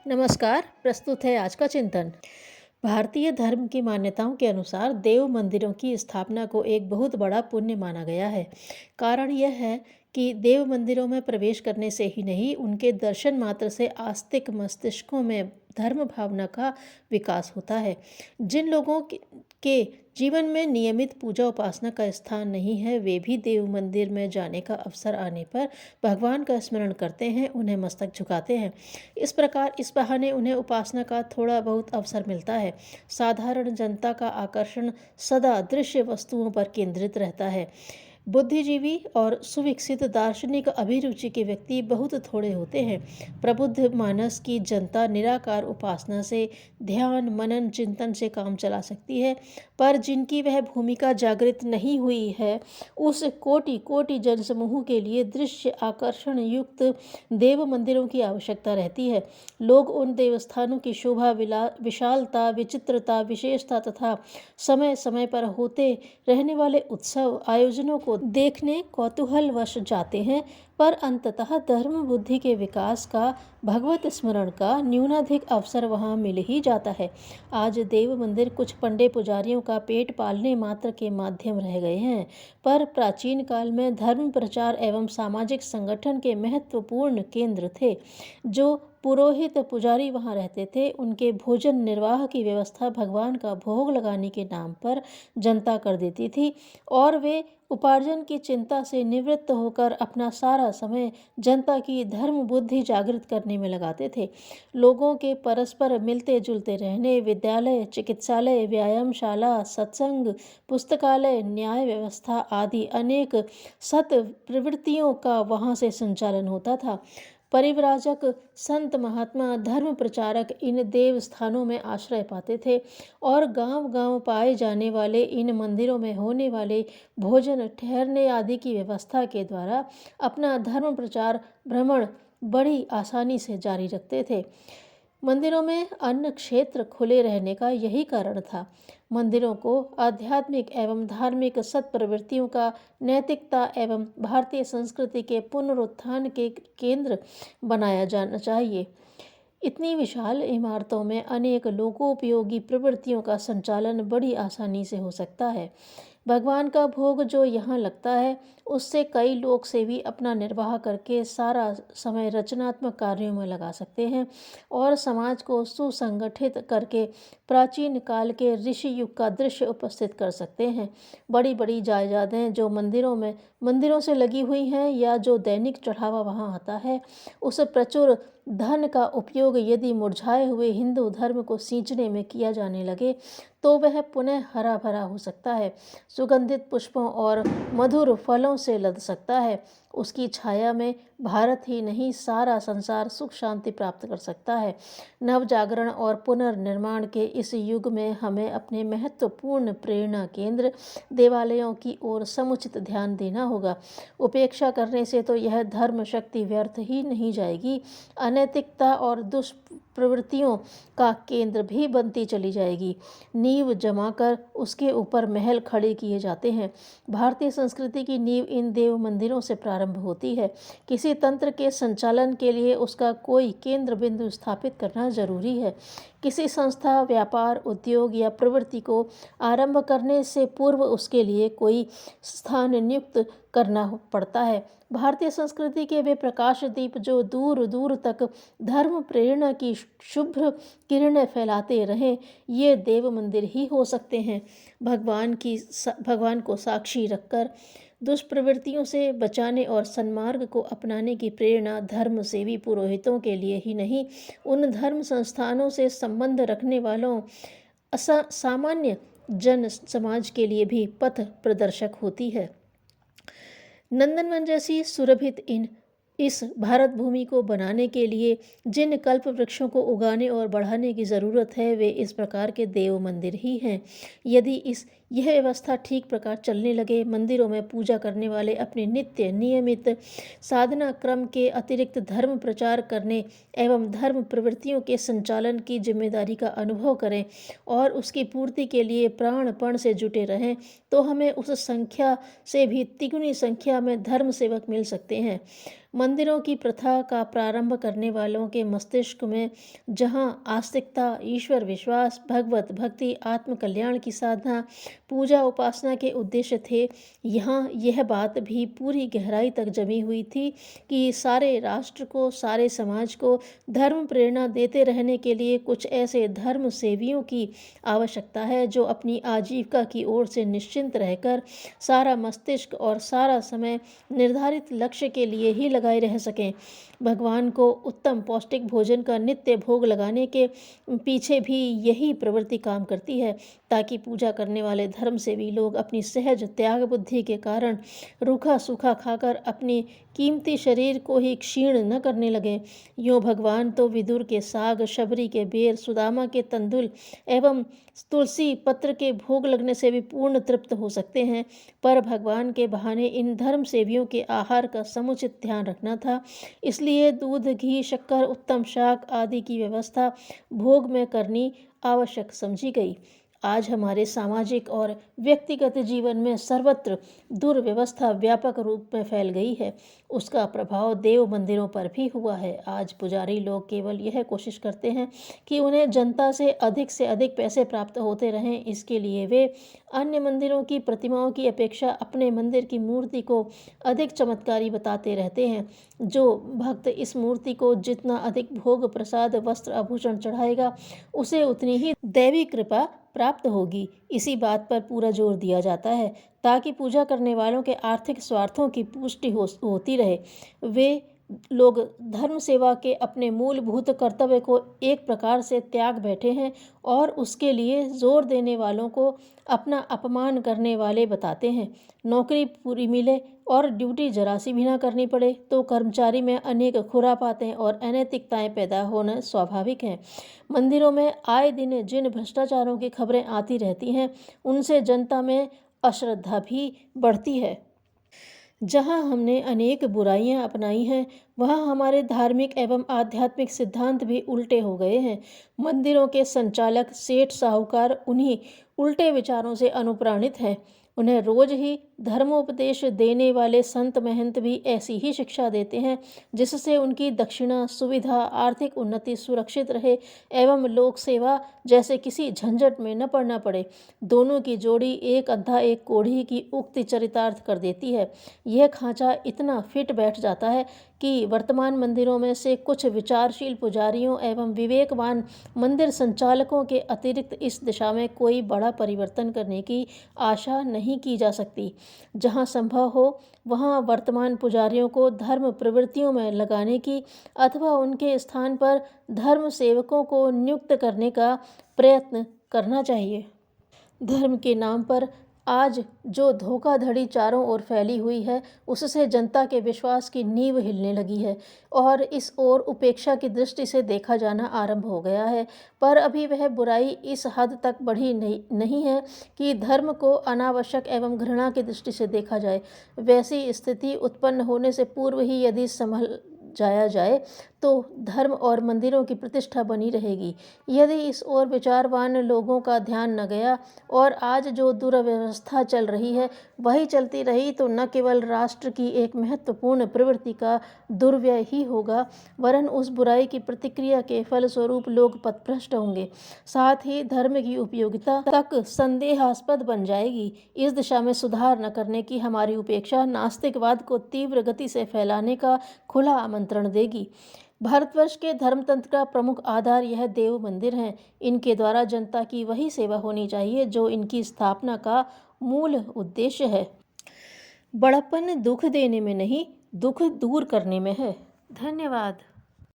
नमस्कार। प्रस्तुत है आज का चिंतन। भारतीय धर्म की मान्यताओं के अनुसार देव मंदिरों की स्थापना को एक बहुत बड़ा पुण्य माना गया है। कारण यह है कि देव मंदिरों में प्रवेश करने से ही नहीं, उनके दर्शन मात्र से आस्तिक मस्तिष्कों में धर्म भावना का विकास होता है। जिन लोगों के जीवन में नियमित पूजा उपासना का स्थान नहीं है, वे भी देव मंदिर में जाने का अवसर आने पर भगवान का स्मरण करते हैं, उन्हें मस्तक झुकाते हैं। इस प्रकार इस बहाने उन्हें उपासना का थोड़ा बहुत अवसर मिलता है। साधारण जनता का आकर्षण सदा दृश्य वस्तुओं पर केंद्रित रहता है। बुद्धिजीवी और सुविकसित दार्शनिक अभिरुचि के व्यक्ति बहुत थोड़े होते हैं। प्रबुद्ध मानस की जनता निराकार उपासना से, ध्यान मनन चिंतन से काम चला सकती है, पर जिनकी वह भूमिका जागृत नहीं हुई है, उस कोटि कोटि जनसमूह के लिए दृश्य आकर्षण युक्त देव मंदिरों की आवश्यकता रहती है। लोग उन देवस्थानों की शोभा, विशालता, विचित्रता, विशेषता तथा समय समय पर होते रहने वाले उत्सव आयोजनों को देखने कौतूहलवश जाते हैं, पर अंततः धर्म बुद्धि के विकास का, भगवत स्मरण का न्यूनाधिक अवसर वहाँ मिल ही जाता है। आज देव मंदिर कुछ पंडे पुजारियों का पेट पालने मात्र के माध्यम रह गए हैं, पर प्राचीन काल में धर्म प्रचार एवं सामाजिक संगठन के महत्वपूर्ण केंद्र थे। जो पुरोहित पुजारी वहाँ रहते थे, उनके भोजन निर्वाह की व्यवस्था भगवान का भोग लगाने के नाम पर जनता कर देती थी, और वे उपार्जन की चिंता से निवृत्त होकर अपना सारा समय जनता की धर्म बुद्धि जागृत करने में लगाते थे। लोगों के परस्पर मिलते जुलते रहने, विद्यालय, चिकित्सालय, व्यायामशाला, सत्संग, पुस्तकालय, न्याय व्यवस्था आदि अनेक सत प्रवृत्तियों का वहाँ से संचालन होता था। परिव्राजक, संत महात्मा, धर्म प्रचारक इन देव स्थानों में आश्रय पाते थे, और गांव-गांव पाए जाने वाले इन मंदिरों में होने वाले भोजन, ठहरने आदि की व्यवस्था के द्वारा अपना धर्म प्रचार भ्रमण बड़ी आसानी से जारी रखते थे। मंदिरों में अन्न क्षेत्र खुले रहने का यही कारण था। मंदिरों को आध्यात्मिक एवं धार्मिक सत्प्रवृत्तियों का, नैतिकता एवं भारतीय संस्कृति के पुनरुत्थान के केंद्र बनाया जाना चाहिए। इतनी विशाल इमारतों में अनेक लोकोपयोगी प्रवृत्तियों का संचालन बड़ी आसानी से हो सकता है। भगवान का भोग जो यहाँ लगता है, उससे कई लोक सेवी अपना निर्वाह करके सारा समय रचनात्मक कार्यों में लगा सकते हैं, और समाज को सुसंगठित करके प्राचीन काल के ऋषि युग का दृश्य उपस्थित कर सकते हैं। बड़ी बड़ी जायदादें जो मंदिरों से लगी हुई हैं, या जो दैनिक चढ़ावा वहाँ आता है, उस प्रचुर धन का उपयोग यदि मुरझाए हुए हिंदू धर्म को सींचने में किया जाने लगे, तो वह पुनः हरा भरा हो सकता है, सुगंधित पुष्पों और मधुर फलों से लद सकता है। उसकी छाया में भारत ही नहीं, सारा संसार सुख शांति प्राप्त कर सकता है। नव जागरण और पुनर्निर्माण के इस युग में हमें अपने महत्वपूर्ण प्रेरणा केंद्र देवालयों की ओर समुचित ध्यान देना होगा। उपेक्षा करने से तो यह धर्म शक्ति व्यर्थ ही नहीं जाएगी, अनैतिकता और दुष्प्रवृत्तियों का केंद्र भी बनती चली जाएगी। नींव जमाकर उसके ऊपर महल खड़े किए जाते हैं। भारतीय संस्कृति की नींव इन देव मंदिरों से प्रारंभ होती है। किसी तंत्र के संचालन के लिए उसका कोई केंद्र बिंदु स्थापित करना जरूरी है। किसी संस्था, व्यापार, उद्योग या प्रवृत्ति को आरंभ करने से पूर्व उसके लिए कोई स्थान नियुक्त करना पड़ता है। भारतीय संस्कृति के वे प्रकाश दीप जो दूर दूर तक धर्म प्रेरणा की शुभ्र किरणें फैलाते रहें, ये देव मंदिर ही हो सकते हैं। भगवान को साक्षी रखकर दुष्प्रवृत्तियों से बचाने और सन्मार्ग को अपनाने की प्रेरणा धर्म सेवी पुरोहितों के लिए ही नहीं, उन धर्म संस्थानों से संबंध रखने वालों सामान्य जन समाज के लिए भी पथ प्रदर्शक होती है। नंदनवन जैसी सुरभित इस भारत भूमि को बनाने के लिए जिन कल्प वृक्षों को उगाने और बढ़ाने की ज़रूरत है, वे इस प्रकार के देव मंदिर ही हैं। यदि यह व्यवस्था ठीक प्रकार चलने लगे, मंदिरों में पूजा करने वाले अपने नित्य नियमित साधना क्रम के अतिरिक्त धर्म प्रचार करने एवं धर्म प्रवृत्तियों के संचालन की जिम्मेदारी का अनुभव करें और उसकी पूर्ति के लिए प्राणपण से जुटे रहें, तो हमें उस संख्या से भी तिगुनी संख्या में धर्म सेवक मिल सकते हैं। मंदिरों की प्रथा का प्रारंभ करने वालों के मस्तिष्क में जहाँ आस्तिकता, ईश्वर विश्वास, भगवत भक्ति, आत्मकल्याण की साधना, पूजा उपासना के उद्देश्य थे, यहाँ यह बात भी पूरी गहराई तक जमी हुई थी कि सारे राष्ट्र को, सारे समाज को धर्म प्रेरणा देते रहने के लिए कुछ ऐसे धर्म सेवियों की आवश्यकता है जो अपनी आजीविका की ओर से निश्चिंत रहकर सारा मस्तिष्क और सारा समय निर्धारित लक्ष्य के लिए ही लगाए रह सकें। भगवान को उत्तम पौष्टिक भोजन का नित्य भोग लगाने के पीछे भी यही प्रवृत्ति काम करती है, ताकि पूजा करने वाले धर्म सेवी लोग अपनी सहज त्याग बुद्धि के कारण रूखा सूखा खाकर अपनी कीमती शरीर को ही क्षीण न करने लगें। यूँ भगवान तो विदुर के साग, शबरी के बेर, सुदामा के तंदुल एवं तुलसी पत्र के भोग लगने से भी पूर्ण तृप्त हो सकते हैं, पर भगवान के बहाने इन धर्म सेवियों के आहार का समुचित ध्यान रखना था। इसलिए दूध, घी, शक्कर, उत्तम शाक आदि की व्यवस्था भोग में करनी आवश्यक समझी गई। आज हमारे सामाजिक और व्यक्तिगत जीवन में सर्वत्र दुर्व्यवस्था व्यापक रूप में फैल गई है। उसका प्रभाव देव मंदिरों पर भी हुआ है। आज पुजारी लोग केवल यह कोशिश करते हैं कि उन्हें जनता से अधिक पैसे प्राप्त होते रहें। इसके लिए वे अन्य मंदिरों की प्रतिमाओं की अपेक्षा अपने मंदिर की मूर्ति को अधिक चमत्कारी बताते रहते हैं। जो भक्त इस मूर्ति को जितना अधिक भोग, प्रसाद, वस्त्र, आभूषण चढ़ाएगा, उसे उतनी ही दैवी कृपा प्राप्त होगी। इसी बात पर पूरा जोर दिया जाता है ताकि पूजा करने वालों के आर्थिक स्वार्थों की पुष्टि होती रहे। वे लोग धर्म सेवा के अपने मूलभूत कर्तव्य को एक प्रकार से त्याग बैठे हैं और उसके लिए जोर देने वालों को अपना अपमान करने वाले बताते हैं। नौकरी पूरी मिले और ड्यूटी जरा सी भी ना करनी पड़े तो कर्मचारी में अनेक खुरापातें और अनैतिकताएं पैदा होना स्वाभाविक है। मंदिरों में आए दिन जिन भ्रष्टाचारों की खबरें आती रहती हैं, उनसे जनता में अश्रद्धा भी बढ़ती है। जहाँ हमने अनेक बुराइयाँ अपनाई हैं, वहाँ हमारे धार्मिक एवं आध्यात्मिक सिद्धांत भी उल्टे हो गए हैं। मंदिरों के संचालक, सेठ, साहूकार उन्हीं उल्टे विचारों से अनुप्राणित हैं। उन्हें रोज ही धर्मोपदेश देने वाले संत महंत भी ऐसी ही शिक्षा देते हैं, जिससे उनकी दक्षिणा, सुविधा, आर्थिक उन्नति सुरक्षित रहे एवं लोक सेवा जैसे किसी झंझट में न पड़ना पड़े। दोनों की जोड़ी एक अंधा एक कोढ़ी की उक्ति चरितार्थ कर देती है। यह खांचा इतना फिट बैठ जाता है कि वर्तमान मंदिरों में से कुछ विचारशील पुजारियों एवं विवेकवान मंदिर संचालकों के अतिरिक्त इस दिशा में कोई बड़ा परिवर्तन करने की आशा नहीं की जा सकती। जहाँ संभव हो वहाँ वर्तमान पुजारियों को धर्म प्रवृत्तियों में लगाने की अथवा उनके स्थान पर धर्म सेवकों को नियुक्त करने का प्रयत्न करना चाहिए। धर्म के नाम पर आज जो धोखाधड़ी चारों ओर फैली हुई है, उससे जनता के विश्वास की नींव हिलने लगी है और इस ओर उपेक्षा की दृष्टि से देखा जाना आरंभ हो गया है। पर अभी वह बुराई इस हद तक बढ़ी नहीं है कि धर्म को अनावश्यक एवं घृणा की दृष्टि से देखा जाए। वैसी स्थिति उत्पन्न होने से पूर्व ही यदि संभल जाया जाए तो धर्म और मंदिरों की प्रतिष्ठा बनी रहेगी। यदि इस ओर विचारवान लोगों का ध्यान न गया और आज जो दुर्व्यवस्था चल रही है वही चलती रही, तो न केवल राष्ट्र की एक महत्वपूर्ण प्रवृत्ति का दुर्व्यय ही होगा, वरन उस बुराई की प्रतिक्रिया के फलस्वरूप लोग पथभ्रष्ट होंगे। साथ ही धर्म की उपयोगिता तक संदेहास्पद बन जाएगी। इस दिशा में सुधार न करने की हमारी उपेक्षा नास्तिकवाद को तीव्र गति से फैलाने का खुला आमंत्रण देगी। भारतवर्ष के धर्मतंत्र का प्रमुख आधार यह देव मंदिर हैं। इनके द्वारा जनता की वही सेवा होनी चाहिए जो इनकी स्थापना का मूल उद्देश्य है। बड़प्पन दुख देने में नहीं, दुख दूर करने में है। धन्यवाद।